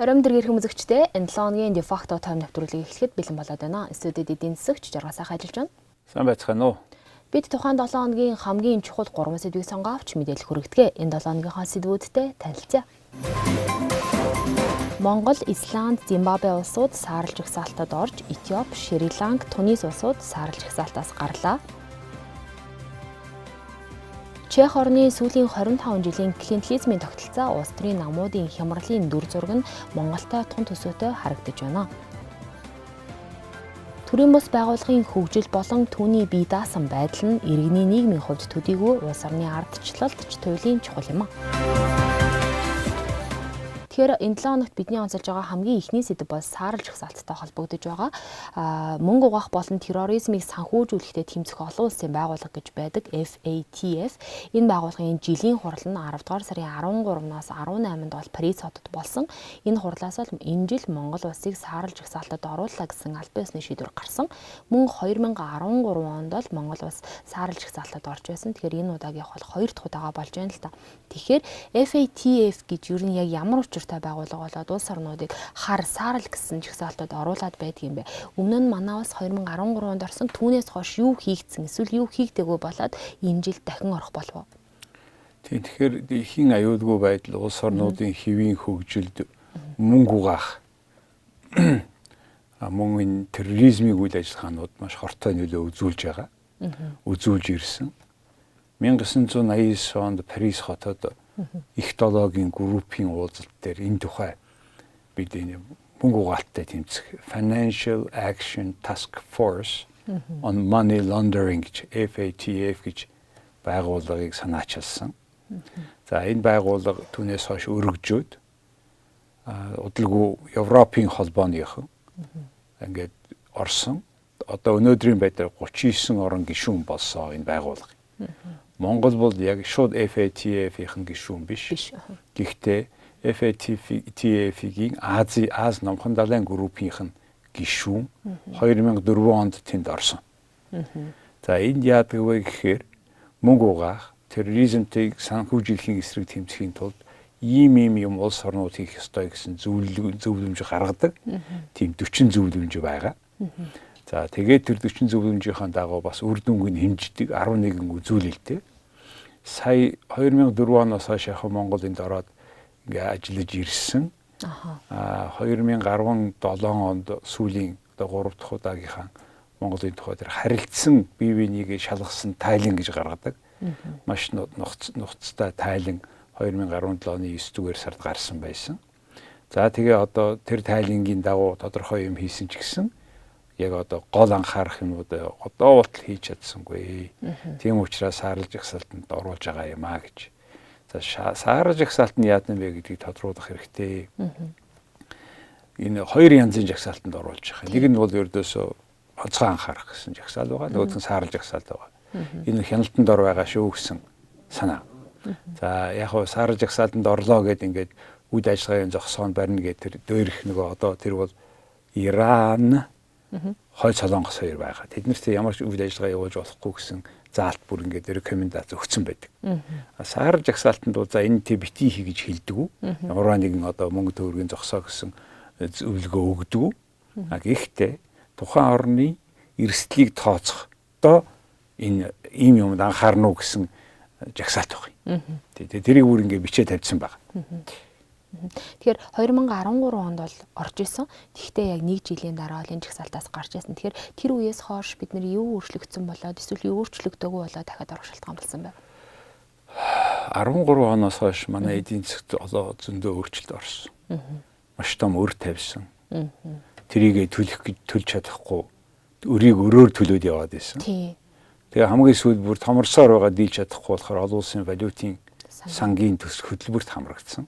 Оройн дэргэр хүмүүзэгчтэй энэ 7 хоногийн Defacto тойм нэвтрүүлгийг эхлэхэд бэлэн болоод байна. Студид эдийн засагч Jargal сайхан ажиллаж байна. Сайн байцгаана уу? Бид тухайн 7 хоногийн хамгийн чухал 3 сэдвийг сонгоовч мэдээлэл хүргэдэг. Энэ 7 хоногийнхоо сэдвүүдтэй танилцъя. Монгол, Исланд, Зимбабве улсууд саарал жагсаалтад орж, Этиоп, Шри-Ланк, Тунис улсууд саарал жагсаалтаас гарлаа. Чех орны сүүлийн 25 жилийн клиентелизмын тогтолцоо улс төрийн намуудын хямралын дүр зураг нь Монголтой тун төсөөтэй харагдаж байна. Төрийн бус байгууллагын хөгжил болон түүний бие даасан байдал нь иргэний нийгмийн хувьд төдийгүй улс орны ардчлалт ч туйлын чухал юм. Тэгэхээр энэ 7 хоногт бидний онцолж байгаа хамгийн ихний сэдэв бол саарал жагсаалттай холбогдож байгаа. Мөнгө угаах болон терроризмыг санхүүжүүлэхдээ тэмцэх олон улсын байгууллага гэж байдаг FATF. Энэ байгууллагын жилийн хурал нь 10 дугаар сарын 13-наас 18-нд бол Парис хотод болсон. Энэ хурлаас бол энэ жил Монгол улсыг саарал жагсаалтад оруулаа гэсэн аль биесны шийдвэр гарсан. Мөн 2013 онд бол Монгол улс саарал жагсаалтад орж байсан. Тэгэхээр энэ удаагийнх бол 2 дахь удаага болж байна л та. Тэгэхээр FATF гэж юу нь яг ямар учиртай байгууллага болоод улс орнуудыг саарал гэсэн жагсаалтад оруулаад байдаг юм бэ. Өмнө нь манай улс 2013 онд орсон. Түүнээс хойш юу хийгдсэн эсвэл юу хийгдэггүй болоод энэ жил дахин орох болов. Тэгэхээр ихийн аюулгүй байдал улс орнуудын хэвийн хөгжилд мөнгө угаах мөн терроризмыг үйл ажиллагаанууд маш хортой нөлөө үзүүлж байгаа. Үзүүлж ирсэн. 1989 онд Парис хотод их долоогийн группийн уулзалт дээр энэ тухай бид энэ мөнгө угаалттай тэмцэх Financial Action Task Force on Money Laundering FATF гэж байгууллагыг санаачилсан. За энэ байгууллага түүнээс хойш өргөжөөд удалгүй Европын холбооныхон ингээд орсон. Одоо өнөөдрийн байдлаар 39 орн гишүүн болсон энэ байгууллага. Монгол бол яг шууд FATF-ийн гишүүн биш. Гэхдээ FATF-ийн Аз номхон далайн группийнх нь гишүүн 2004 онд тэнд орсон. За энд яадаг вэ гэхээр мөнгө угаах, терроризмыг санхүүжүүлэхийн эсрэг тэмцэхийн тулд ийм юм улс орнууд хийх ёстой гэсэн зөвлөмж гаргадаг. Тийм 40 зөвлөмж байгаа. За тэгээд тэр 40 зөвлөмжийн дагуу бас үр дүнг нь хэмждэг 11 үзүүлэлттэй. Сая 2004 оноос хойш яг Монгол энд ороод ингээ ажиллаж ирсэн. 2017 онд сүүлийн одоо 3 дахь удаагийнхаа Монголын тухай тэр харилцсан бие биенийг шалгасан тайлан гэж гаргадаг. Маш нухацтай тайлан 2017 оны 9 дугаар сард гарсан байсан. За тэгээ одоо тэр тайлангийн дагуу тодорхой юм хийсэн ч гэсэн яг одоо гол анхаарах юмуд одоо болтол хийж чадсангүй. Тийм учраас саарал жагсаалтанд оруулж байгаа юм а гэж. За саарал жагсаалт нь яадан бэ гэдгийг тодруулах хэрэгтэй. Энэ хоёр янзын жагсаалтанд оруулж байгаа. Нэг нь бол ердөөсөө онцгой анхаарах гэсэн жагсаал байгаа. Нөгөөх нь саарал жагсаалт байгаа. Энэ хяналтанд ор байгаа шүү гэсэн санаа. За яг хоо саарал жагсаалтанд орлоо гэдэг ингээд үйл ажиллагааны зогсоонд барина гэдэг тэр дээрх нөгөө одоо тэр бол Иран хойд солонгос хоёр байгаа. Тэднэрт ямар ч үйл ажиллагаа явуулж болохгүй гэсэн заалт бүр ингээд рекомендац өгсөн байдаг. Саарал жагсаалтанд бол за энэ бити хий гэж хэлдэг. Ямар нэгэн одоо мөнгө төгрөгийн зогсоо гэсэн зөвлөгөө өгдөг. Гэхдээ тухайн орны эрсдлийг тооцохдоо энэ ийм юмд анхаарна уу гэсэн жагсаалт байна. Тэрийг бүр ингээд бичээ тавьсан байна. Тэгэхээр 2013 онд бол орж исэн. Тэгэхдээ яг 1 жилийн дараа бол энэ жагсаалтаас гарч ирсэн. Тэгэхээр тэр үеэс хойш бид нар юу өөрчлөгдсөн болоод эсвэл юу өөрчлөгдөөгүй болоод дахиад орох шалтгаан болсон бэ? 13 оноос хойш манай эдийн засгт зөндөө өөрчлөлт орсон. Маш том өр тавьсан. Тэрийг төлж чадахгүй өрийг өрөөр төлөөд яваад байсан. Тэгээ хамгийн сүүлд бүр томорсоор байгаа дийлж чадахгүй болохоор олон улсын валютын сангийн төс хөтөлбөрт хамрагдсан.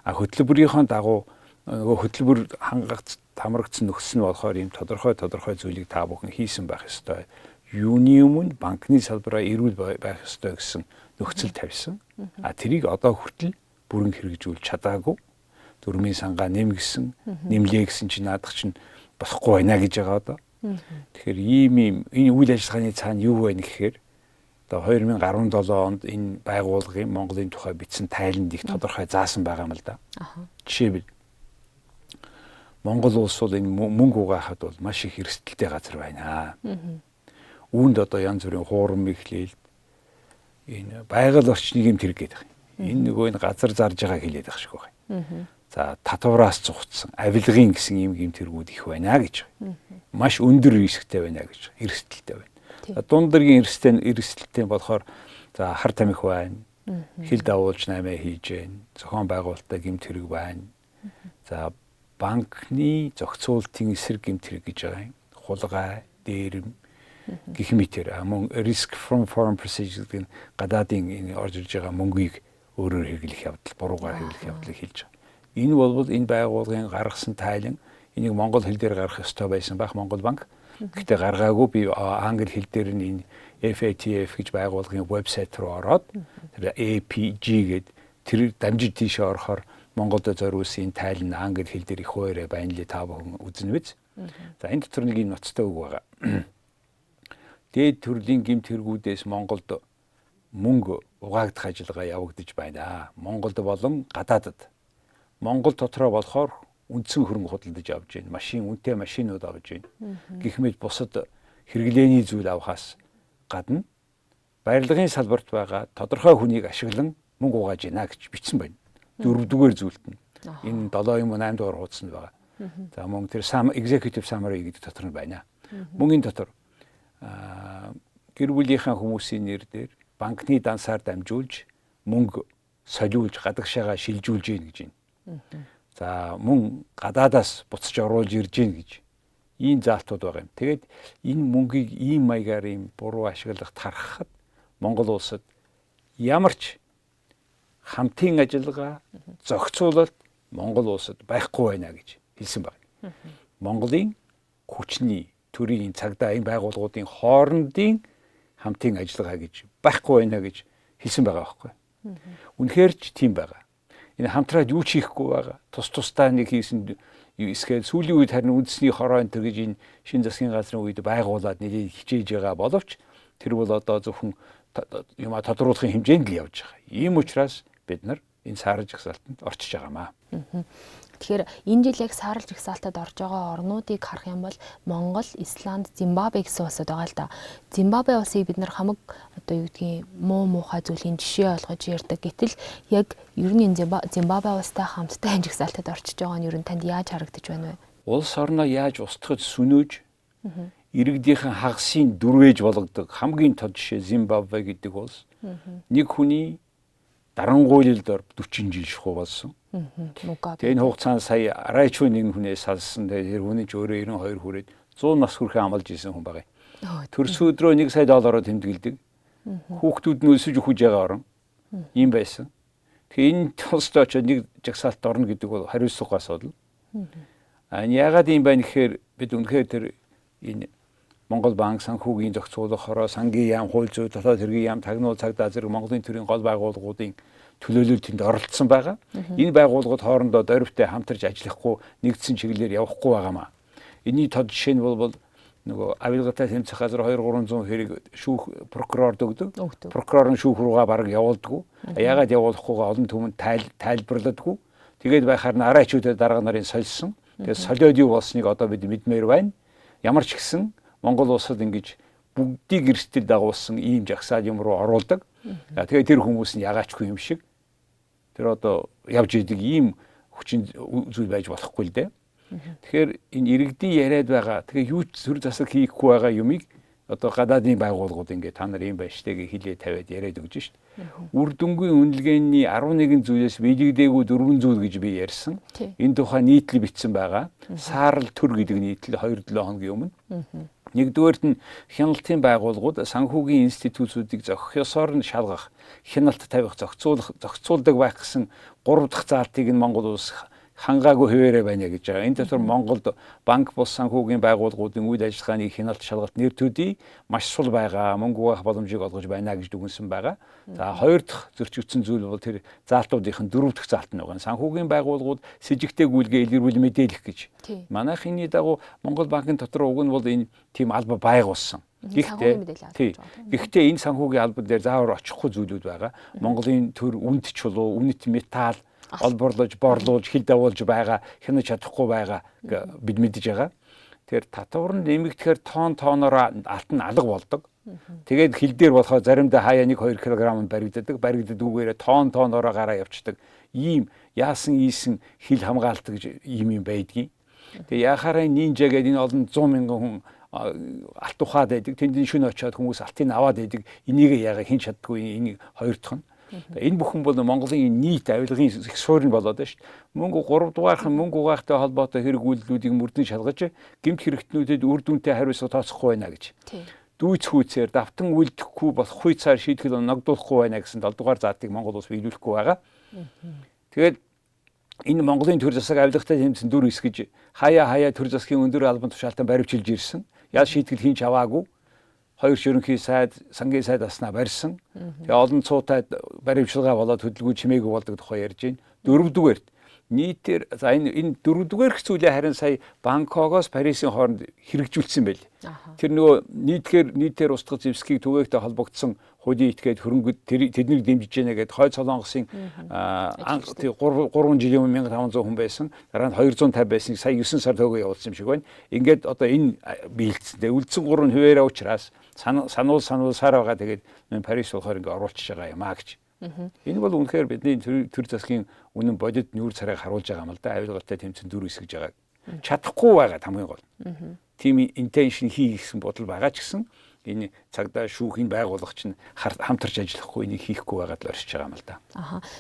Хөтөлбөрийнхөө дагуу нөгөө хөтөлбөр хамрагдсан нөхцөл нь болохоор ийм тодорхой зүйлийг та бүхэн хийсэн байх ёстой. Юуны өмнө банкны салбараа эрүүл байх ёстой гэсэн нөхцөл тавьсан. Тэрийг одоо хүртэл бүрэн хэрэгжүүлж чадаагүй. Дөрмийн сангаа нэмгсэн, нэмлээ гэсэн чинь наадах чинь болохгүй байна гэж байгаа одоо. Тэгэхээр ийм энэ үйл ажиллагааны цаана юу байна гэхээр одоо 2017 онд энэ байгууллагын Монголын тухай бичсэн тайланд их тодорхой заасан байгаа юм л да. Жишээлбэл Монгол улс бол энэ мөнгө угаахад бол маш их эрсдэлтэй газар байна. Үүнд одоо янз бүрийн хуурам мэхлээл энэ байгаль орчныг юм тэрэг гэдэг. Энэ нөгөө энэ газар зарж байгаа хэлээд байх шиг байна. За татвараас цугцсан авилгын гэсэн юм тэргүүд их байна гэж. Маш өндөр рисктэй байна гэж. Эрсдэлтэй байна. Дундэргийн эрсдэлтэй болохоор за хар тамхи байна. Хил давуулж наймаа хийж байна. Зохион байгуулалтаа гэмт хэрэг байна. За банкны зохицуултын эсрэг гэмт хэрэг гэж байгаа юм. Хулгай, дээрэм гэх мэтэр мөн risk from foreign procedures гэдэг гадаадын энэ орж ирж байгаа мөнгийг өөрөөр хэрэглэх явдал, буруугаар хэрэглэх явдлыг хэлж байгаа. Энэ бол энэ байгууллагын гаргасан тайлан энийг монгол хэл дээр гаргах ёстой байсан байх Монгол банк. Гэхдээ гаргаагүй би англи хэл дээр нь FATF гэж байгууллагын вебсайт руу ороод тэр APG гээд тэр дамжид тийшээ орохоор Монголд зориулсан энэ тайлан англи хэл дээр их хуурай байна ли та бүхэн үзнэ биз. За энэ дотор нэг юм ноцтой үг байгаа. Дээд төрлийн гэмт хэрэгүүдээс Монголд мөнгө угаагдах ажиллагаа явагдаж байна. Монголд болон гадаадад. Монгол дотроо болохоор үндсэн хөрөнгө худалдаж авч байна. Үнэтэй машинууд авч байна. Гэх мэт бусад хэрэглээний зүйл авахаас гадна барилгын салбарт байгаа тодорхой хүнийг ашиглан мөнгө угааж байна гэж бичсэн байна. Дөрөвдүгээр зүйлт нь. Энэ 7 юм 8 дугаар хуудсанд байгаа. За мөн тэр executive summary гэдэг дотор нь байна. Мөн энэ дотор гэр бүлийнхаа хүмүүсийн нэр дээр банкны дансаар дамжуулж мөнгө солиулж гадагшаага шилжүүлж гин гэж байна. За мөн гадаадаас буцаж оруулж ирж гин гэж ийм заалтууд байгаа юм. Тэгээд энэ мөнгийг ийм маягаар ийм буруу ашиглах тархахад Монгол улсад ямар ч хамтын ажиллагаа зохицуулалт Монгол улсад байхгүй байна гэж хэлсэн байна. Монголын хүчний төрийн цагдаа энэ байгууллагуудын хоорондын хамтын ажиллагаа гэж байхгүй байна гэж хэлсэн байгаа байхгүй. Үнэхээр ч тийм байгаа. Энэ хамтраад юу ч хийхгүй байгаа. Тус тусдаа нэг хийсэн эсвэл сүүлийн үед харин үндэсний хороо энэ гэж энэ шин засгийн газрын үед байгуулад нэлээд хичээж байгаа боловч тэр бол одоо зөвхөн юм тодруулахын хэмжээнд л явж байгаа. Ийм учраас бид нар энэ саарал жагсаалтанд орчиж байгаамаа. Тэгэхээр энэ жил яг саарал жагсаалтад орж байгаа орнуудыг харах юм бол Монгол, Исланд, Зимбабве гэсэн улсууд байгаа л да. Зимбабве улсыг бид нар хамаг одоо юу гэдгийг муу муухай зүйлийн жишээ олгож ярьдаг. Гэтэл яг ер нь Зимбабве улстай хамттай энэ жагсаалтад орчиж байгаа нь ер нь танд яаж харагдаж байна вэ? Улс орноо яаж устгаж сүнөөж иргэдийнхэн хагасын дүрвэж болгодог хамгийн тод жишээ Зимбабве гэдэг улс. Нэг хүний дарангуйлалд 40 жил шахуу болсон. Тэгээ энэ хугацаанд сая арайчгүй нэг хүнээс салсан. Тэр хүний ч өөрөө 92 хүрээд 100 нас хүрэхээ амлаж исэн хүн байгаа. Төрс өдрөө $1 сая тэмдэглэдэг. Хүүхдүүд нь өсөж өгч байгаа орон. Ийм байсан. Тэгээ энэ тусд очоод нэг жагсаалт орно гэдэг бол хариуцлага асуудал. Яагаад ийм байна гэхээр бид үнэхээр тэр энэ Монгол банк санхүүгийн зохицуулах хороо сангийн яам хууль зүйн дотоод хэргийн яам тагнуул цагдаа зэрэг Монголын төрийн гол байгууллагуудын төлөөлөлд тэнд оролцсон байгаа. Энэ байгууллагууд хоорондоо дөрвтэй хамтарч ажиллахгүй нэгдсэн чиглэлээр явахгүй байгаамаа. Энийний тод жишээ нь бол нөгөө авилгатай тэмцэх газар 200-300 хэрэг шүүх прокурорд өгдөг. Прокурор нь шүүх руугаа бараг явуулдаггүй. Яагаад явуулахгүйгээ олон түмэнд тайлбарладаггүй. Тэгээд байхаар нь арайчуудад дарга нарын сольсон. Тэгээд солиод юу болсныг одоо бид мэдмээр байна. Ямар ч гэсэн Монгол улсад ингэж бүгдийг эрсдэл дагуулсан ийм жагсаал юм руу оруулдаг. Тэгээд тэр хүмүүс нь ягаачгүй юм шиг тэр одоо явж идэг ийм хүчин зүйл байж болохгүй л дээ. Тэгэхээр энэ иргэдийн яриад байгаа тэгээ юу ч зүр засаг хийхгүй байгаа юмыг одоо гадаадын байгууллагууд ингээ та нар ийм байна штэ гэж хилээ тавиад яриад өгж шít. Үр дүнгийн үнэлгээний 11 зүйлээс биелэгдээгүй 4 зүйл гэж би ярьсан. Энэ тухай нийтлэл бичсэн байгаа. Саарал төр гэдэг нийтлэл 2-7 хоногийн өмнө. Нэгдүгээрт нь хяналтын байгууллагууд санхүүгийн институтуудыг зохих ёсоор нь шалгах, хяналт тавих, зохицуулдаг байх гэсэн 3 дахь заалтыг нь Монгол улс хангаагүй хэвээрээ байна гэж байгаа. Энэ дотор Монголд банк бус санхүүгийн байгууллагуудын үйл ажиллагааны хяналт шалгалт нэр төдий маш сул байгаа, мөнгө угаах боломжийг олгож байна гэж дүгнсэн байгаа. За хоёр дахь зөрчигдсөн зүйл бол тэр заалтуудын 4 дахь заалт нь байгаа. Санхүүгийн байгууллагууд с сэжигтэй гүйлгээ илэрхийлэл мэдээлэх гэж. Манайх энэний дагуу Монгол банкын дотор уг нь бол энэ тийм алба байгуулсан. Гэхдээ энэ санхүүгийн албан дээр заавар очихгүй зүйлүүд байгаа. Монголын төр үнэт чулуу, үнэт металл олборлож, борлуулж, хил давуулж байгаа, хянаж чадахгүй байгаа бид мэдж байгаа. Тэгэхээр татвар нь нэмэгдэхээр тооноор алт нь алга болдог. Тэгээд хил дээр болохоо заримдаа хаяа 1-2 кг баригддаг үгээрээ тооноор гараа явцдаг. Ийм яасан ийсэн хил хамгаалт гэж ийм байдгийн. Тэгээ яхаараа нинжа гэдэг энэ олон 100 мянган хүн алт ухаад байдаг. Тэнд шөнө очиод хүмүүс алтыг аваад байдаг. Энийг яагаад хэн чаддгүй энийг хоёр дахь нь. Энэ бүхэн бол Монголын нийт авилгын их суурь нь болоод байна шүү дээ. Мөнгө 3 дугаархан мөнгө угаахтай холбоотой хэрэг үйлдэлүүдийг мөрдөн шалгаж гэмт хэрэгтнүүдэд үр дүнтэй хариуцлага тооцохгүй байна гэж. Дүйц хүүцээр давтан үйлдэхгүй болох хуйцаар шийтгэл ногдуулахгүй байна гэсэн 7 дугаар заалтыг Монгол улс биелүүлэхгүй байгаа. Тэгээд энэ Монголын төр засаг авилгатай тэмцэн дүр хэсгэж хаяа төр засгийн өндөр албан тушаалтан баривчилж ирсэн. Яа шийтгэл хийн чаваагүй. Хоёр ерөнхий сайд, сангийн сайд аснаа барьсан. Тэгээ олон цуутай баримтчилгаа болоод хөдөлгөөн чимээгүй болдог тухай ярьж байна. Дөрөвдүгээрт нийтээр за энэ дөрөвдүгээрх зүйлээ харин сая Бангкокоос Парисын хооронд хэрэгжүүлсэн байл. Тэр нөгөө нийтээр устгах зэвсгийг түгээхтэй холбогдсон хуулийн этгээд хөрөнгөд тэднийг дэмжиж яана гэдэг хойд Солонгосын 3 жилийн өмнө 1500 хүн байсан. Дараа нь 250 байсан. Сая 9 сард хөөгөө явуулсан юм шиг байна. Ингээд одоо энэ биелцэндээ үлдсэн 3 нь хуваараа учраас сануулсаар байгаа. Тэгээд Парис болохоор ингээд оруулчихж байгаа юм аа гэж. Энэ бол үнэхээр бидний төр засгийн үнэн бодит нүүр царайг харуулж байгаа юм л да. Авилгалтай тэмцэн дүр хэсгэж байгаа. Чадахгүй байгаа хамгийн гол. Тим интеншн хийх гэсэн бодол байгаа ч гэсэн энэ цагдаа шүүхийн байгуулагч нь хамтарч ажиллахгүй энийг хийхгүй байгаад л оршиж байгаа юм л да.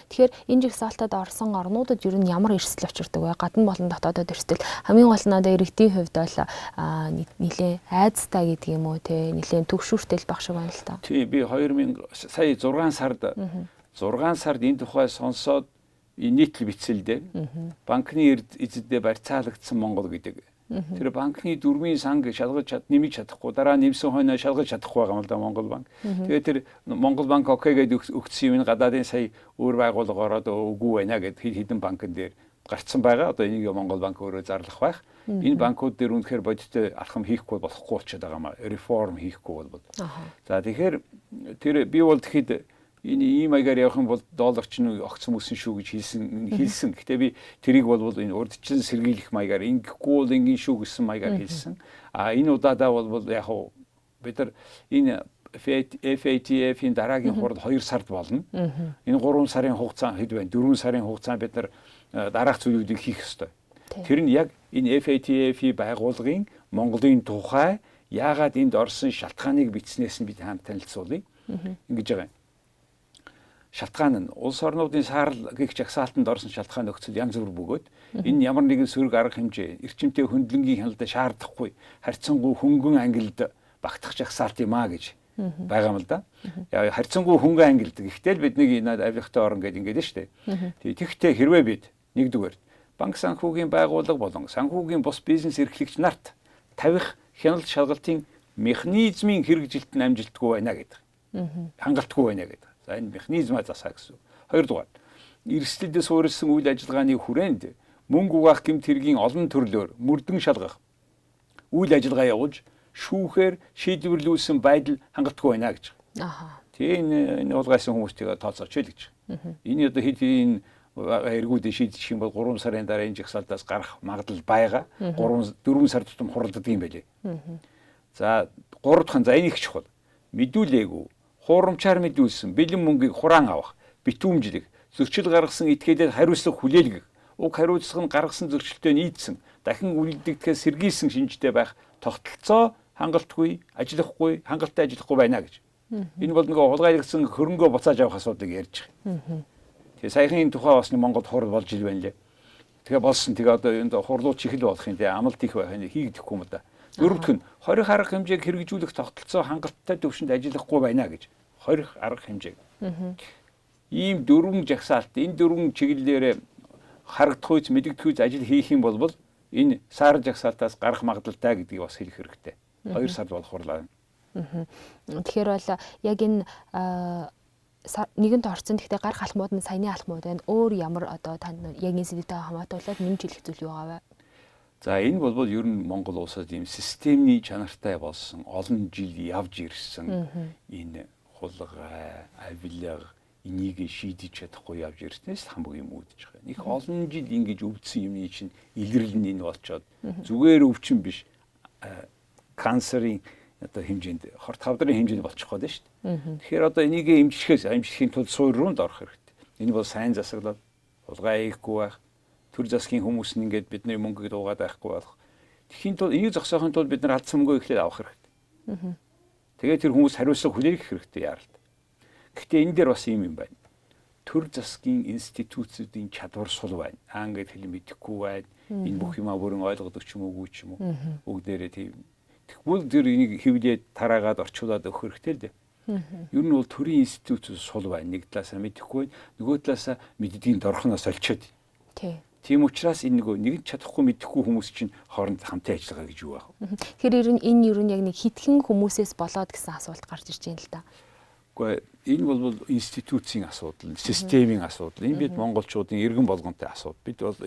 Тэгэхээр энэ жагсаалтад орсон орнуудад ер нь ямар эрсдэл учирдаг вэ? Гадна болон дотоодод эрсдэл хамгийн гол нь одоо иргэдийн хувьд бол нэлээд айцтай гэдэг юм уу те нэлээд төгшүүртэл баг шиг байна л та. Тий би 6 сард энэ тухай сонсоод нийтлэл бичсэл дээ. Банкны эзэдээ барьцаалагдсан Монгол гэдэг. Тэр банкны дөрвийн санг шалгаж нэмж чадахгүй дараа нэмсэн хойноо шалгаж чадахгүй байгаа юм л да Монгол банк. Тэгээд тэр Монгол банк окей гэдэг өгсөн юм гадаадын сая өөр байгууллага ороод үгүй байна гэд хэдэн банкн дээр гарцсан байгаа. Одоо энийг Монгол банк өөрөө зарлах байх. Энэ банкуд дээр үнэхээр бодиттой алхам хийхгүй болохгүй болчиход байгаа юм а. Реформ хийхгүй бол. За тэгэхээр тэр би бол тэгэхэд энэ ийм маягаар явах юм бол доллар ч огцсон мөсөн шүү гэж хэлсэн. Гэхдээ би тэрийг бол энэ урдчин сэргийлэх маягаар ингэхгүй бол ингэн шүү гэсэн маягаар хэлсэн. Энэ удаадаа бол яг хуу бид нар энэ FATF-ийн дараагийн хурал 2 сард болно. Энэ 3 сарын хугацаа хэд байна? 4 сарын хугацаа бид нар дараах зүйлүүдийг хийх ёстой. Тэр нь яг энэ FATF-ийн байгууллагын Монголын тухай яагаад энд орсон шалтгааныг бичснээс нь бид хаана танилцуулъя. Ингэж байгаа юм. Шалтгаан нь улс орнуудын саарал гэх жагсаалтанд орсон шалтгаан нөхцөл янз бүр бөгөөд энэ ямар нэгэн сөрөг арга хэмжээ эрчимтэй хөндлөнгийн хяналтад шаардахгүй харьцангуй хөнгөн ангилд багтах жагсаалт юм а гэж байгаа юм л да. Харьцангуй хөнгөн ангилд гэхдээ л бидний энэ авилгатай орн гэдэг ингээд нь шүү дээ. Тэгэхдээ хэрвээ бид нэгдүгээр банк санхүүгийн байгууллага болон санхүүгийн бус бизнес эрхлэгч нарт тавих хяналт шалгалтын механизмын хэрэгжилт нь амжилтгүй байна гэдэг. Хангалтгүй байна гэдэг. За энэ механизмаа засаа гэсэн. Хоёрдугаар эрсдэлдээ суурилсан үйл ажиллагааны хүрээнд мөнгө угаах гэмт хэргийн олон төрлөөр мөрдөн шалгах үйл ажиллагаа явуулж шүүхээр шийдвэрлүүлсэн байдал хангалтгүй байна гэж. Тэгээ энэ уулгайсан хүмүүстэйгээ тооцооч л гэж. Энэ одоо хэд энэ эргүүдээ шийдчих юм бол 3 сарын дараа энэ жагсаалтаас гарах магадлал байгаа. 4 сар тутам хуралддаг юм байлээ. За 3 дахь нь за энэ их чухал. Мэдүүлээгүй хуурамчаар мэдүүлсэн бэлэн мөнгийг хураан авах, битүүмжлэг, зөрчил гаргасан этгээдэд хариуцлага хүлээлгэх, уг хариуцлага нь гаргасан зөрчилтэй нийцсэн, дахин үлдэгдэхээс сэргийлсэн шинжтэй байх тогтолцоо хангалтгүй, хангалттай ажиллахгүй байна гэж. Энэ бол нөгөө хулгайлагдсан хөрөнгөө буцааж авах асуудлыг ярьж байгаа. Тэгээ саяхан энэ тухай бас Монголд хурал болж ил байна лээ. Тэгээ болсон тэгээ одоо энэ хурлууд чихэл болох юм тэгээ амлалт их байх нь хийгдэхгүй юм да. Дөрөвдөх нь 20 арга хэмжээг хэрэгжүүлэх тогтолцоо хангалттай төвшөнд ажиллахгүй байна гэж. 20 арга хэмжээг. Ийм 4 жагсаалт, энэ 4 чиглэлээр харагдах үз мэдэгдэх үз ажил хийх юм бол энэ саар жагсаалтаас гарах магадлалтай гэдгийг бас хэлэх хэрэгтэй. 2 сард болох хурлаа. Тэгэхээр бол яг энэ нэгэнт орцсон гэхдээ гарах алхмууд нь саяны алхмууд байна. Өөр ямар одоо танд яг энэ сэдвтэй хамаатуулаад нэмж хэлэх зүйл юу байгаа вэ? За энэ бол ер нь Монгол улсад ийм системний чанартай болсон олон жил явж ирсэн энэ хулгай, авилга, энийг шийдэж чадахгүй явж ирснээс хамгийн үүдэж байгаа. Их олон жил ингэж өвдсөн юмны чинь илэрлэл нь энэ болчоод зүгээр өвчин биш канцерын одоо хэмжээнд хорт хавдрын хэмжээнд болчих гээд шүү дээ. Тэгэхээр одоо энийг амжихийн тулд суур руунд орох хэрэгтэй. Энэ бол сайн засаглал, улгаа хийхгүй байх, төр засгийн хүмүүс нь ингээд бидний мөнгөийг дуугаад байхгүй болох. Тэхийн тулд энийг зогсоохын тулд бид нар алдсан мөнгөө эхлээд авах хэрэгтэй. Тэгээд тэр хүмүүс хариуцлага хүлээх хэрэгтэй яаралтай. Гэхдээ энэ дээр бас юм байна. Төр засгийн инститүүцүүдийн чадвар сул байна. Англи хэл мэдэхгүй байна. Энэ бүх юмаа бүрэн ойлгодог ч юм уу ч юм уу. Бүгдээрээ тийм. Тэгвэл тэр энийг хэвлээд тараагаад орчуулад өгөх хэрэгтэй л дээ. Ер нь бол төрийн инститүүцүүд сул байна. Нэг талаасаа мэдэхгүй байна. Нөгөө талаасаа мэддгийн дорхоноос олчоод. Тийм учраас энэ нэг чадахгүй мэдэхгүй хүмүүс чинь хооронд хамтын ажиллагаа гэж юу байна. Тэгэхээр энэ ер нь яг нэг хитгэн хүмүүсээс болоод гэсэн асуулт гарч ирж байна л да. Гэхдээ энэ бол инститүүцийн асуудал, системийн асуудал. Энэ бид монголчуудын иргэн болгонтой асуудал. Бид бол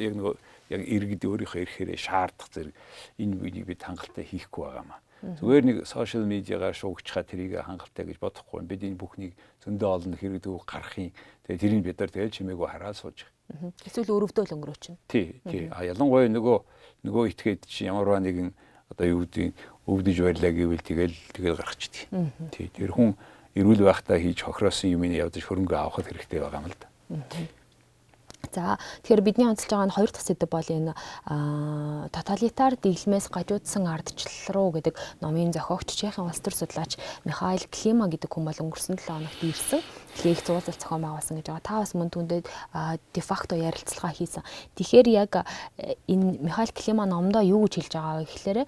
яг иргэд өөрийнхөө ирэхээрээ шаардах зэрэг энэ үнийг бид хангалттай хийхгүй байгаамаа. Зүгээр нэг сошиал медиагаар шуугчхаа тэрийг хангалттай гэж бодохгүй. Бид энэ бүхнийг зөндөө олон хэрэгдүү гарахын. Тэгээ тэрийг бид нар тэгэл чимээгүй хараад сууж байгаа. Эсвэл өрөвдөө л өнгөрөөч. Тий. Ялангуяа нөгөө итгээд чи ямарваа нэгэн одоо юу гэдэг өвдөж байрлаа гэвэл тэгэл гарахчихдээ. Тий. Тэр хүн эрүүл байхдаа хийж хохироосон юм ин явдаж хөрөнгө авахд хэрэгтэй байгаа юм л да. За тэгэхээр бидний онцолж байгаа нь хоёр дахь сэдэв бол энэ тоталитар дэглэмээс гажуудсан ардчлал руу гэдэг номын зохиогч Чехийн улс төр судлаач Михаил Клима гэдэг хүн бол өнгөрсөн 7 хоногт ирсэн лекц уулзалт зохион байгуулсан гэж байгаа. Та бас мөн түндэд Defacto ярилцлага хийсэн. Тэгэхээр яг энэ Михаил Клима номдоо юу гэж хэлж байгаа вэ гэхээр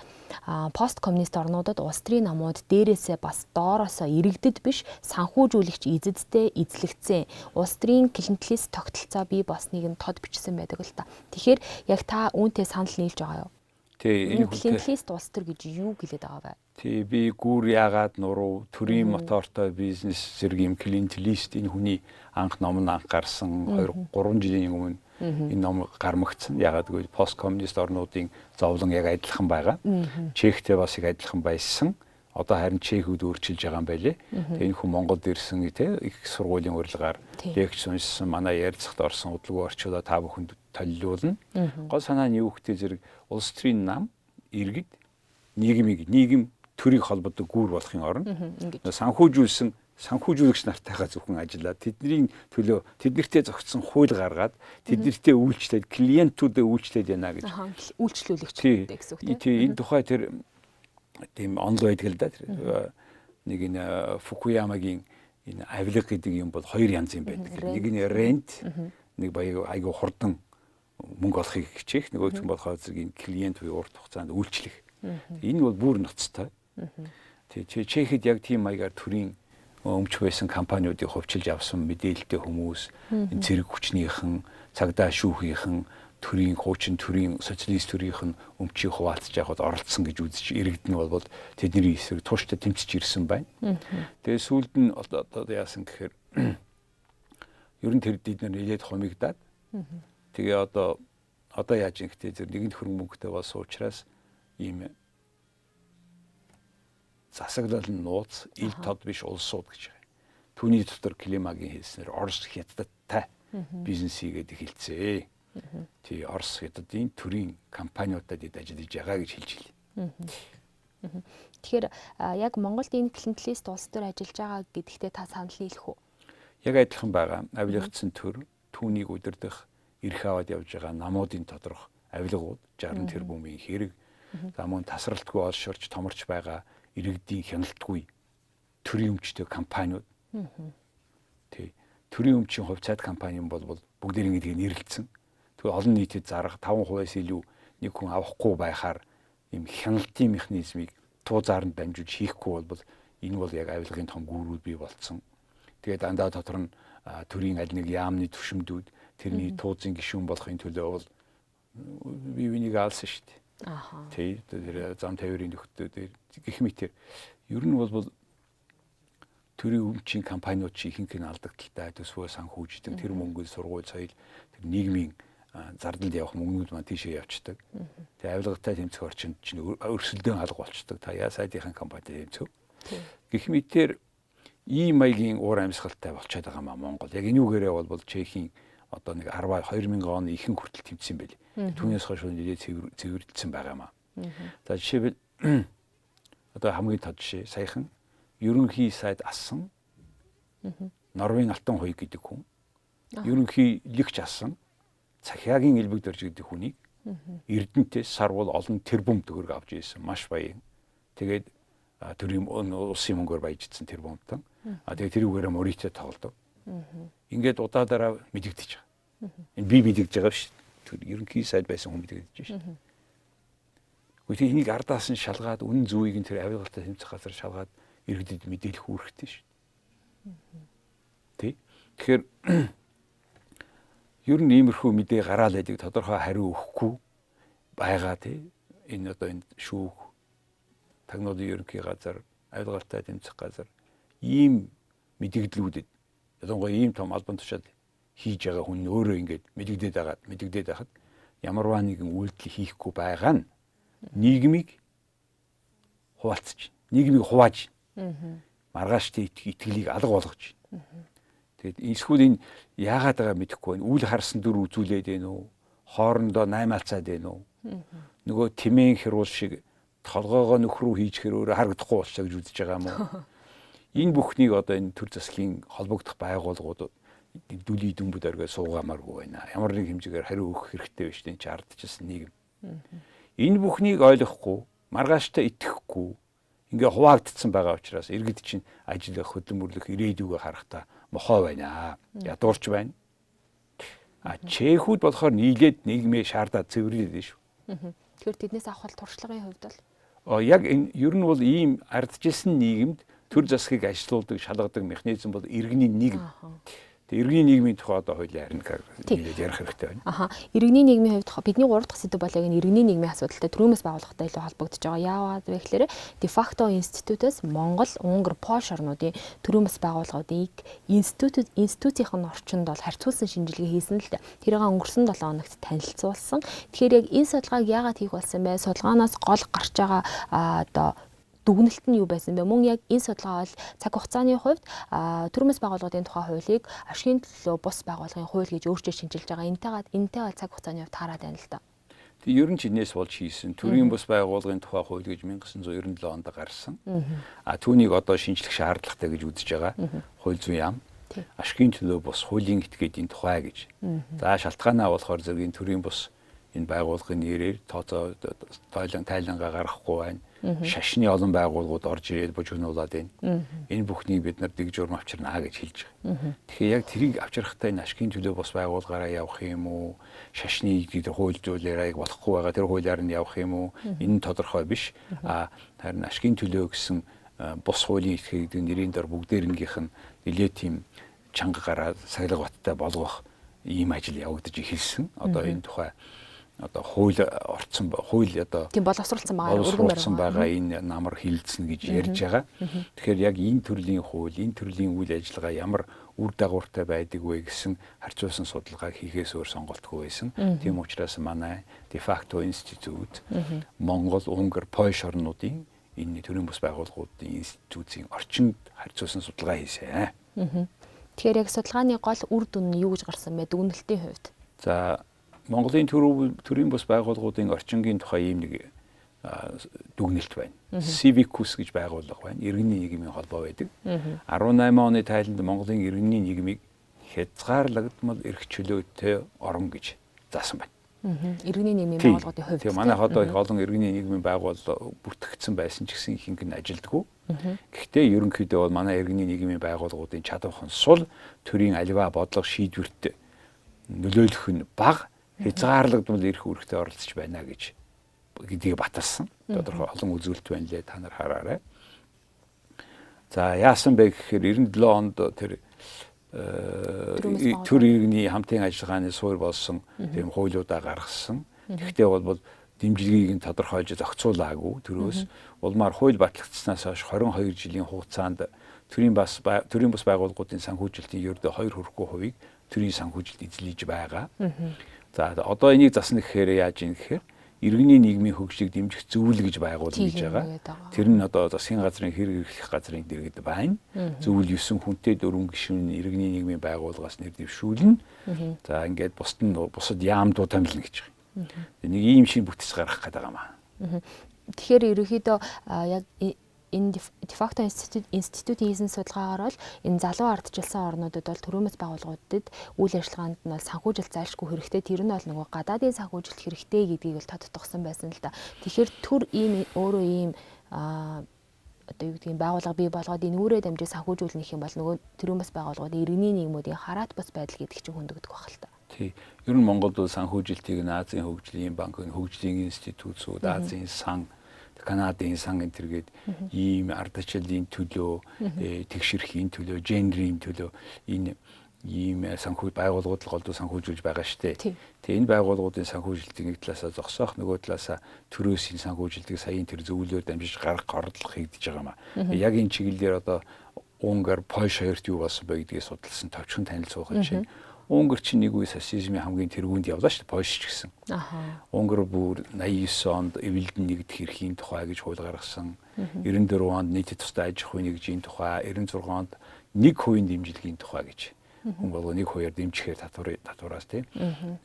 пост коммунист орнуудад улс төрийн намууд дээрээсээ бас доороосоо иргэдэд биш санхүүжүүлэгч эзэдтэй эзлэгцэн улс төрийн клиентелист тогтолцоо бий болсныг нь тод бичсэн байдаг л та. Тэгэхээр яг та үүнтэй санал нийлж байгаа юу? Тий, энэ клиентелист улс төр гэж юу гэлээд байгаа вэ? Тий, би гүр яагаад нуруу төрийн мотортой бизнес зэрэг юм клиентелист энэ хүний анх ном нь анх гарсан 2-3 жилийн өмнө энэ ном гармагцсан. Яагаад гэвэл пост коммунист орнуудын зовлон яг адилхан байгаа. Чехтэй бас их адилхан байсан. Одоо харин чехүүд өөрчилж байгаа юм байлээ. Тэгээ энэ хүн Монголд ирсэн их сургуулийн урилгаар лекц уншсан, манай ярилцахад орсон удалгүй орчуулаад та бүхэнд толилуулна. Гол санаа нь юу гэхтэй зэрэг улс төрийн нам, иргэд, нийгэм төрийг холбодог гүр болохын оронд санхүүжүүлэгч нартайгаа зөвхөн ажиллаад тэдний төлөө тэднэртээ зохицсон хууль гаргаад тэднэртээ үйлчлээд клиентүүдэд үйлчлээд яана гэж. Үйлчлүүлэгчтэй гэсэн үг Энэ тийм. тухай тэр тийм онл байдаг л да. Нэг энэ Фукуямагийн энэ авилга гэдэг юм бол хоёр янз юм байдаг. Нэг нь рент, нэг айгу хурдан мөнгө олохыг хичээх, нөгөөх нь болохоор зэрэг энэ клиент буюу урт хугацаанд үйлчлэх. Энэ бол бүр ноцтой. Тэгээ Чехэд яг тийм маягаар төрийн өмч байсан компаниудыг хувьчилж авсан мэдээлэлтэй хүмүүс, энэ зэрэг хүчнийхэн, цагдаа шүүхийнхэн, төрийн хуучин төрийн социалист төрийнх нь өмчийг хуваалцж явахад оролцсон гэж үзэж иргэдэн бол тэдний эсрэг тууштай тэмцэж ирсэн байна. Тэгээ сүүлд нь одоо яасан гэхээр ер нь тэр бид нэлээд хумигдаад тэгээ одоо яаж юм гэхтэй зэрэг нэгэн хөрөнгө мөнгөтэй болсон учраас ийм засаглал нь нууц ил тод биш улсууд гэж байгаа. Түүний дотор Климагийн хэлснээр Орос хятадтай бизнес хийгээд эхэлцээ. Тий Орос хятадын төрийн компаниудад ажиллаж байгаа гэж хэлж илээ. Тэгэхээр яг Монголд энэ клиентелист улс төр ажиллаж байгаа гэдэгтээ та санал нийлэх үү? Яг адилхан байгаа. Авилгацсан төр түүнийг удирдах эрх аваад явж байгаа намуудын тодорх авилгууд 60 тэрбумын хэрэг мөн тасралтгүй олш орж томорч байгаа иргэдийн хяналтгүй төрийн өмчтэй компаниуд. Тий төрийн өмчийн хувьцаат компани бол бүгдээр ингэдэг нэрлэлсэн. Тэгвэл олон нийтэд зарах 5%-аас илүү нэг хүн авахгүй байхаар ийм хяналтын механизмыг туу заарнд дамжуулж хийхгүй бол энэ бол яг авилгын том гүрүүд бий болцсон. Тэгээд дандаа дотор нь төрийн аль нэг яамны түвшимдүүд тэрний туузын гишүүн болохын төлөө бол бие биенийг алсан шүү дээ. Тий тэр зам тавирын нөхдөд гэх мэтэр ер нь бол төрийн өмчийн компаниуд чи ихэнх нь алдагдaltaй төсвөө санхүүждэг тэр мөнгөд сургууль соёл тэр нийгмийн зардалд явах мөнгнүүд маань тийшээ явцдаг. Тэгээ авилгатай тэмцэх орчинд чинь өрсөлдөөн алга болчдөг. Та яа сайдынхан компани тэмцэв. Гэх мэтэр ийм маягийн уур амьсгалтай болчиход байгаа маа Монгол. Яг энүүгээрээ бол Чехийн одоо нэг 2000 оны ихэнх хүртэл тэмцсэн байл. Түүнээс хойш нэлээд цэвэрлсэн байгаа маа. За жишээлбэл одоо хамгийн тод жишээ саяхан ерөнхий сайд асан Норвегийн алтан хуйг гэдэг хүн ерөнхийлөгч асан Цахиагийн элбэг дөрж гэдэг хүнийг Эрдэнэтээс сарвал олон тэрбум төгрөг авч ийсэн маш баян. Тэгээд төрийн улсын мөнгөөр баяжсан тэрбумтан. Тэгээд тэрүүгээрээ Моритэд тоглодог. Ингээд удаадараа мэдэгдэж байгаа. Энэ би мэдэгдэж байгаа биш. Тэр ерөнхий сайд байсан хүн мэдэгдэж байна. Гэхдээ энийг ардаас нь шалгаад үнэн зүйг нь тэр авилгалтай тэмцэх газар шалгаад иргэдэд мэдээлэх үүрэгтэй шүү. Тэ. Тэгэхээр ер нь иймэрхүү мэдээ гараал байдаг тодорхой хариу өгөхгүй байгаа тий. Энэ одоо энэ шүүх тагнуудын ерөнхий газар, авилгалтай тэмцэх газар ийм мэдэгдлүүдэд ялангуяа ийм том албан тушаал хийж байгаа хүн өөрөө ингээд мэдэгдээд байхад ямарваа нэгэн үйлдэл хийхгүй байгаа нь нийгмийг хуваалцаж, нийгмийг хувааж, маргааштай итгэлийг алга болгож. Тэгээд эсвэл энэ яагаад байгаа мэдэхгүй байна. Үл харсан дүр үзүүлээд байна уу? Хоорондоо наймаалцаад байна уу? Нөгөө тэмээн хэрүүл шиг толгоогоо нөхрөө хийчихэр өөрөө харагдахгүй болчихоо гэж үзэж байгаа юм уу? Энэ бүхнийг одоо энэ төр засгийн холбогдох байгууллагууд дүлий дүнбүд оргоо суугаамааргүй байна. Ямар нэг хэмжээгээр хариу өгөх хэрэгтэй биш энэ ардчилсан нийгэм. Энэ бүхнийг ойлгохгүй, маргааштай итгэхгүй ингээ хуваагдсан байгаа учраас иргэд чинь ажил хөдөлмөрлөх ирээдүгөө харахтаа мохоо байна. Ядуурч байна. Чехүүд болохоор нийлээд нийгмээ шаардаад цэвэрлээд байна шүү. Тэгэхээр тэднээс авах туршлагын хувьд бол яг энэ ер нь бол ийм ардчилсан нийгэмд төр засгийг ажилуулдаг, шалгадаг механизм бол иргэний нийгэм. Тэгээ иргэний нийгмийн тухай одоо хоёулаа харин нийлээд ярих хэрэгтэй байна. Иргэний нийгмийн хувьд бидний 3 дахь сэдэв бол яг энэ иргэний нийгмийн асуудалтай төрөөмөс байгууллагатай илүү холбогдож байгаа. Яагаад вэ гэхээр Defacto институтээс Монгол, Унгар, Польш орнуудын төрөөмөс байгууллагуудыг инстүүцийн орчинд бол харьцуулсан шинжилгээ хийсэн л дээ. Тэрийг өнгөрсөн 7 хоногт танилцуулсан. Тэгэхээр яг энэ судалгааг яагаад хийх болсон бэ? Судалгаанаас гол гарч байгаа одоо дүгнэлт нь юу байсан бэ? Мөн яг энэ судалгаа бол цаг хугацааны хувьд төрөөмөс байгууллагын тухай хуулийг ашигын төлөө бус байгууллагын хууль гэж өөрчилж шинжилж байгаа. Энэтэй бол цаг хугацааны хувьд таараад байна л да. Тэг ер нь чинээс болж хийсэн төрийн бус байгууллагын тухай хууль гэж 1997 онд гарсан. Түүнийг одоо шинжлэх шаардлагатай гэж үзэж байгаа. Хууль зүйн яам. Ашигын төлөө бус хуулийн этгээдийн тухай гэж. За шалтгаанаа болохоор зэргийн төрийн бус энэ байгууллагын нэрээр тайлангаа гаргахгүй байна. Шашны олон байгууллагууд орж ирээд бужигнуулаад байна. Энэ бүхнийг бид нар дэг журам авчирнаа гэж хэлж байгаа. Тэгэхээр яг тэрийг авчрахтаа энэ ашигын төлөө бус байгууллагаараа явах юм уу? Шашны хууль зүйлээрээ болохгүй байгаа тэр хуулиар нь явах юм уу? Энэ тодорхой биш. Харин ашигын төлөө гэсэн бус хуулийн этгээд нэрийн дор бүгдээрнгийнх нь нэлээд тийм чанга гараад сахилга баттай болгох ийм ажил явагдаж эхэлсэн. Одоо энэ тухай одоо хууль орцсон хууль одоо тийм боловсруулсан байгаа энэ намар хилцэн гэж ярьж байгаа. Тэгэхээр яг энэ төрлийн хууль, энэ төрлийн үйл ажиллагаа ямар үр дагавартай байдаг вэ гэсэн харьцуулсан судалгааг хийхээс өөр сонголтгүй байсан. Тийм учраас манай Defacto институт Монгол, Унгар, Польш орнуудын энэ төрийн бус байгууллагуудын инстүүцийн орчинд харьцуулсан судалгаа хийсэн. Тэгэхээр яг судалгааны гол үр дүн нь юу гэж гарсан бэ дүгнэлтийн хувьд? За Монголын төрийн бус байгууллагуудын орчингийн тухай ийм нэг дүгнэлт байна. Civicus гэж байгууллага байна. Иргэний нийгмийн холбоо байдаг. 18 оны тайланд Монголын иргэний нийгмийг хязгаарлагдмал эрх чөлөөтэй орон гэж заасан байна. Иргэний нийгмийн байгууллагуудын хувьд. Тэгээ манайх одоо их олон иргэний нийгмийн байгууллага бүртгэгдсэн байсан ч гэсэн ихэнх нь ажилдгүй. Гэхдээ ерөнхийдөө бол манай иргэний нийгмийн байгууллагуудын чадвархан сул төрийн аливаа бодлого шийдвэрт нөлөөлөх нь бага хязгаарлагдмал эрх үүрэгтэй оролцож байна гэдгийг баталсан. Тодорхой олон үзүүлэлт байна лээ та нар хараарай. За яасан бэ гэхээр 97 онд тэр төр иргэний хамтын ажиллагааны суурь болсон тийм хуулиудаа гаргасан. Гэхдээ бол дэмжлэгийг нь тодорхойлж зохицуулаагүй. Төрөөс улмаар хууль батлагдсанаас хойш 22 жилийн хугацаанд төрийн бус байгууллагуудын санхүүжилтийн ердөө 2 хүрэхгүй хувийг төрийн санхүүжилт эзлэж байгаа. За одоо энийг засна гэхээр яаж юм гэхээр иргэний нийгмийн хөгжлийг дэмжих зөвлөл гэж байгуулна гэж байгаа. Тэр нь одоо засгийн газрын хэрэг эрхлэх газрын дэргэд байна. Зөвлөл 9 хүнтэй 4 гишүүн иргэний нийгмийн байгууллагаас нэр дэвшүүлнэ. За ингээд бусад яамдууд томилно гэж байгаа. Нэг ийм шиг бүтц гаргах гэдэг юм аа. Тэгэхээр ерөнхийдөө яг энэ Defacto институтийн хийсэн судалгаагаар бол энэ залуу ардчилсан орнуудад бол төрөөмөс байгууллагуудад үйл ажиллагаанд нь бол санхүүжилт зайлшгүй хэрэгтэй. Тэр нь бол нөгөө гадаадын санхүүжилт хэрэгтэй гэдгийг бол тодтогсон байсан л да. Тэгэхээр төр ийм өөрөө ийм одоо юу гэдгийг байгууллага бий болгоод энэ үүрээ дамжиж санхүүжүүлнэх юм бол нөгөө төрөөмөс байгууллагууд иргэний нийгмүүдийн хараат бус байдал гэдэг чинь хөндөгдөх байх л та. Тий. Ер нь Монголд санхүүжилтийг Азийн хөгжлийн банк, хөгжлийн институтсууд, Азийн сан, Канадын сан энэ төргээд ийм ардчлалын төлөө, тэгшэрхийн төлөө, гендерийн төлөө энэ ийм санхүү байгууллагууд л голдуу санхүүжүүлж байгаа шүү дээ. Тэгээ энэ байгууллагуудын санхүүжилтийг нэг талаасаа зогсоох, нөгөө талаасаа төрөөсийн санхүүжилтийг саяын тэр зөвлөлөөр дамжиж гаргах хийгдэж байгаа юм. Яг энэ чиглэлээр одоо Унгар, Польш хоёрт юу болсон бэ гэдгийг судалсан товчхон танилцуулах чинь. Унгар чинь нэг үе социализмын хамгийн тэргуунд явлаа шүү дээ, Польш ч гэсэн. Унгар бүр 89 онд эвэлдэн нэгдэх эрхийн тухай гэж хууль гаргасан. 94 онд нийтэд тусдаа аж ахуйн нэгжийн тухай, 96 онд 1% дэмжлэгийн тухай гэж. Монгол 1% дэмжихээр татвараас тийм.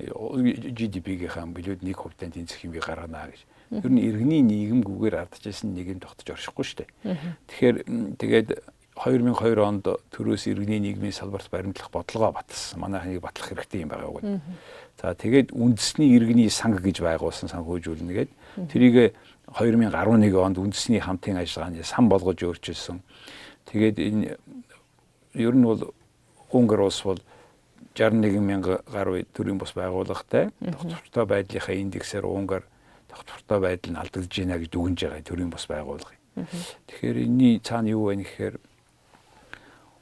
GDP-ийнхаа билүүд 1% тэнцэх юм гаргана гэж. Ер нь иргэний нийгэмгүйгээр ардчилсан нийгэм тогтож оршихгүй шүү дээ. Тэгээд 2002 онд төрөөс иргэний нийгмийн салбарт баримтлах бодлогоо баталсан. Манайхныг батлах хэрэгтэй юм байгаа үгүй. За тэгээд үндэсний иргэний санг гэж байгуулсан санхүүжүүлнэ гээд тэрийг 2011 онд үндэсний хамтын ажиллагааны сан болгож өөрчилсөн. Тэгээд энэ ер нь бол Унгар улс бол 61,000 гаруй төрийн бус байгууллагатай тогтвортой байдлынхаа индексээр Унгар тогтвортой байдал нь алдагдж байна гэж дүгнэж байгаа төрийн бус байгууллага. Тэгэхээр энэний цаана юу вэ гэхээр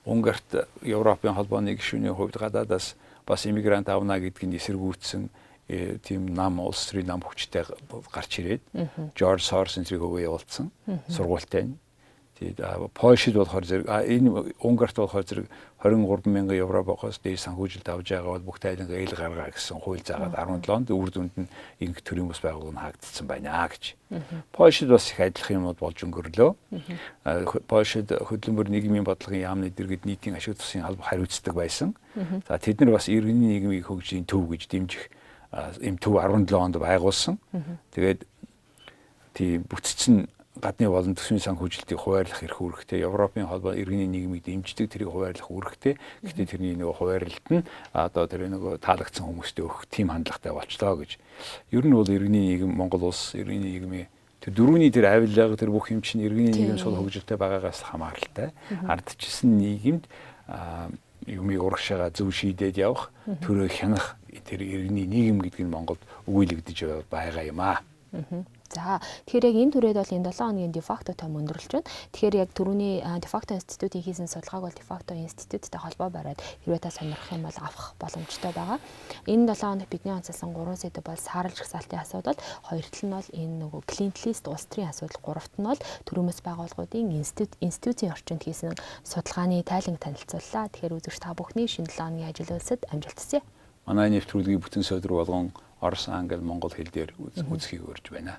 Унгарт Европын холбооны гишүүний хувьд гадаадаас бас иммигрант авна гэдгийг эсэргүүцсэн тийм нам улс төрийн нам хүчтэй гарч ирээд Жорж Сорсын зэрэг өвөө явуулсан сургуультай. Тэгээд Польшид болохоор зэрэг энэ Унгарт болохоор зэрэг 23,000 евро бохоос дээд санхүүжилт авж байгаа бол бүх тайлангаа ил гаргаа гэсэн хууль заагаад 17 онд үр дүнд нь ингэ төрийн бус байгууллага хаагдсан байна гэж. Польшид бас их адилхан юмуд болж өнгөрлөө. Польшид хөдөлмөр нийгмийн бодлогын яамны дэргэд нийтийн ашиг тусын алба хариуцдаг байсан. За тэд нар бас иргэний нийгмийн хөгжлийн төв гэж дэмжих юм төв 17 онд байгуулсан. Тэгээд тийм бүтцэн гадны болон төсвийн санхүүжилтийг хуваарлах эрх үүрэгтэй, Европын холбоо иргэний нийгмийг дэмждэг тэрийг хуваарлах үүрэгтэй. Гэхдээ тэрний нөгөө хуваарлалт нь одоо тэр нөгөө таалагдсан хүмүүстээ өгөх тийм хандлагатай болчлоо гэж. Ер нь бол иргэний нийгэм Монгол улс иргэний нийгмийн тэр дөрөвний тэр авилга тэр бүх юм чинь иргэний нийгэм сул хөгжилтэй байгаагаас хамааралтай. Ардчилсан нийгэмд юмыг урагшаага зөв шийдээд явах, төрөө хянах тэр иргэний нийгэм гэдэг нь Монголд өгүүлэгдэж байгаа юм аа. За тэгэхээр яг энэ түрээд бол энэ 7 хоногийн Defacto тойм өндөрлөж байна. Тэгэхээр яг түрүүний Defacto институтийн хийсэн судалгааг бол Defacto институттай холбоо бариад хэрвээ та сонирхох юм бол авах боломжтой байгаа. Энэ 7 хоног бидний онцлсан 3 сэдэв бол саарал жагсаалтын асуудал, хоёрт нь бол энэ нөгөө клиентелист улс төрийн асуудал, гуравт нь бол төрөөмөс байгууллагуудын инстүүцийн орчинд хийсэн судалгааны тайлан танилцууллаа. Тэгэхээр үзэгч та бүхний шинэ 7 хоногийн ажил үйлсэд амжилт хүсье. Манай нэвтрүүлгийг бүтэн содор болгон Орос, Англи, Монгол хэл дээр үзэхийг урьж байна.